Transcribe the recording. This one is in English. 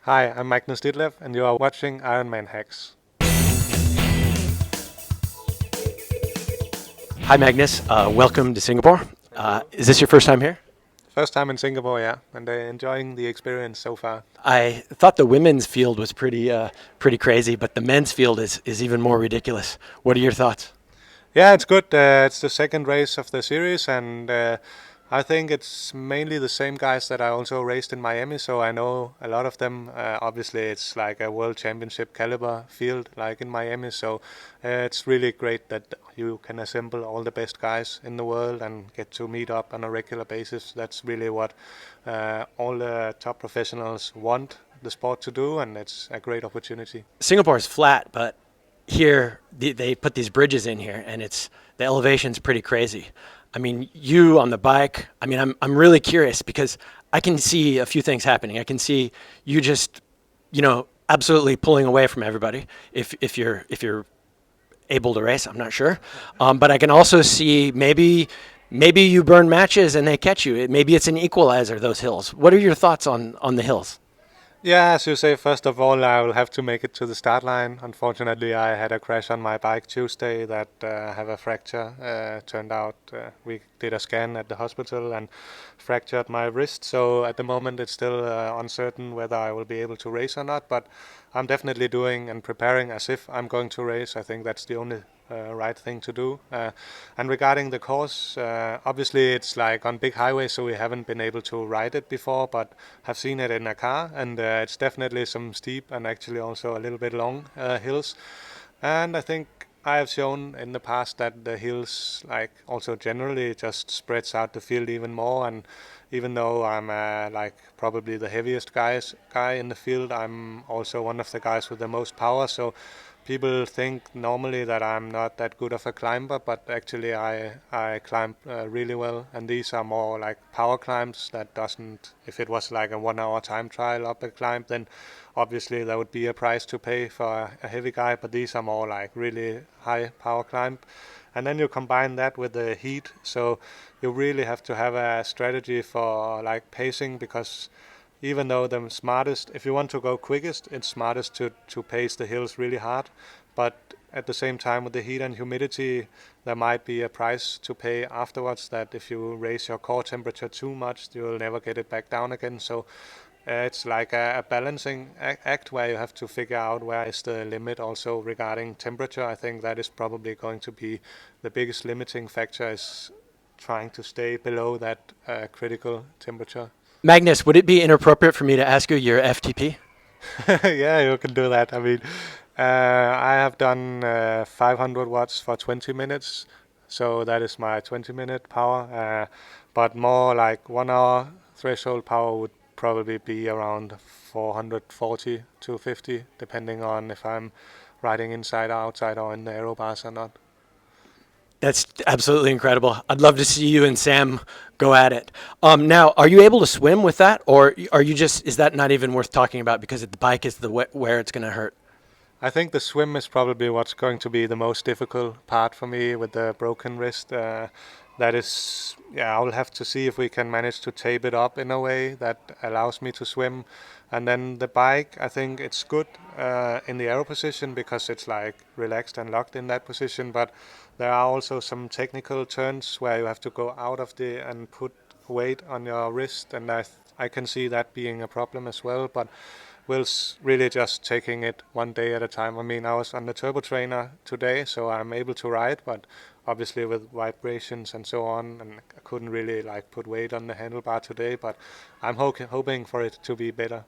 Hi, I'm Mangus Ditlev, and you are watching IronmanHacks. Hi Magnus, welcome to Singapore. Is this your first time here? First time in Singapore, yeah, and enjoying the experience so far. I thought the women's field was pretty crazy, but the men's field is even more ridiculous. What are your thoughts? Yeah, it's good. It's the second race of the series, and I think it's mainly the same guys that I also raced in Miami, so I know a lot of them. Obviously, it's like a world championship caliber field, like in Miami, so it's really great that you can assemble all the best guys in the world and get to meet up on a regular basis. That's really what all the top professionals want the sport to do, and it's a great opportunity. Singapore is flat, but here they put these bridges in here, and the elevation's pretty crazy. I mean, you on the bike. I mean, I'm really curious because I can see a few things happening. I can see you just, absolutely pulling away from everybody if you're able to race. I'm not sure, but I can also see maybe you burn matches and they catch you. Maybe it's an equalizer. Those hills. What are your thoughts on the hills? Yeah, as you say, first of all, I will have to make it to the start line. Unfortunately, I had a crash on my bike Tuesday that have a fracture. Turned out we did a scan at the hospital and fractured my wrist. So at the moment, it's still uncertain whether I will be able to race or not. But I'm definitely doing and preparing as if I'm going to race. I think that's the only right thing to do. And regarding the course, obviously it's like on big highways, so we haven't been able to ride it before, but have seen it in a car, and it's definitely some steep and actually also a little bit long hills. And I think I have shown in the past that the hills, like also generally, just spreads out the field even more. And even though I'm like probably the heaviest guy in the field, I'm also one of the guys with the most power. So people think normally that I'm not that good of a climber, but actually I climb really well. And these are more like power climbs that doesn't. If it was like a 1 hour time trial up a climb, then obviously there would be a price to pay for a heavy guy. But these are more like really high power climb. And then you combine that with the heat, so you really have to have a strategy for like pacing, because even though the smartest, if you want to go quickest, it's smartest to pace the hills really hard. But at the same time, with the heat and humidity, there might be a price to pay afterwards, that if you raise your core temperature too much, you'll never get it back down again. So it's like a balancing act where you have to figure out where is the limit also regarding temperature. I think that is probably going to be the biggest limiting factor, is trying to stay below that critical temperature. Magnus, would it be inappropriate for me to ask you your FTP? Yeah, you can do that. I mean, I have done 500 watts for 20 minutes, so that is my 20-minute power. But more like 1 hour threshold power would probably be around 440 to 50, depending on if I'm riding inside or outside or in the aero bars or not. That's absolutely incredible. I'd love to see you and Sam go at it. Now, are you able to swim with that, or are you just? Is that not even worth talking about because the bike is where it's going to hurt? I think the swim is probably what's going to be the most difficult part for me with the broken wrist. That is, yeah, I will have to see if we can manage to tape it up in a way that allows me to swim. And then the bike, I think it's good in the aero position because it's like relaxed and locked in that position. But there are also some technical turns where you have to go out of the and put weight on your wrist, and I can see that being a problem as well. But we'll really just taking it one day at a time. I mean, I was on the turbo trainer today, so I'm able to ride, but obviously with vibrations and so on, and I couldn't really like put weight on the handlebar today. But I'm hoping for it to be better.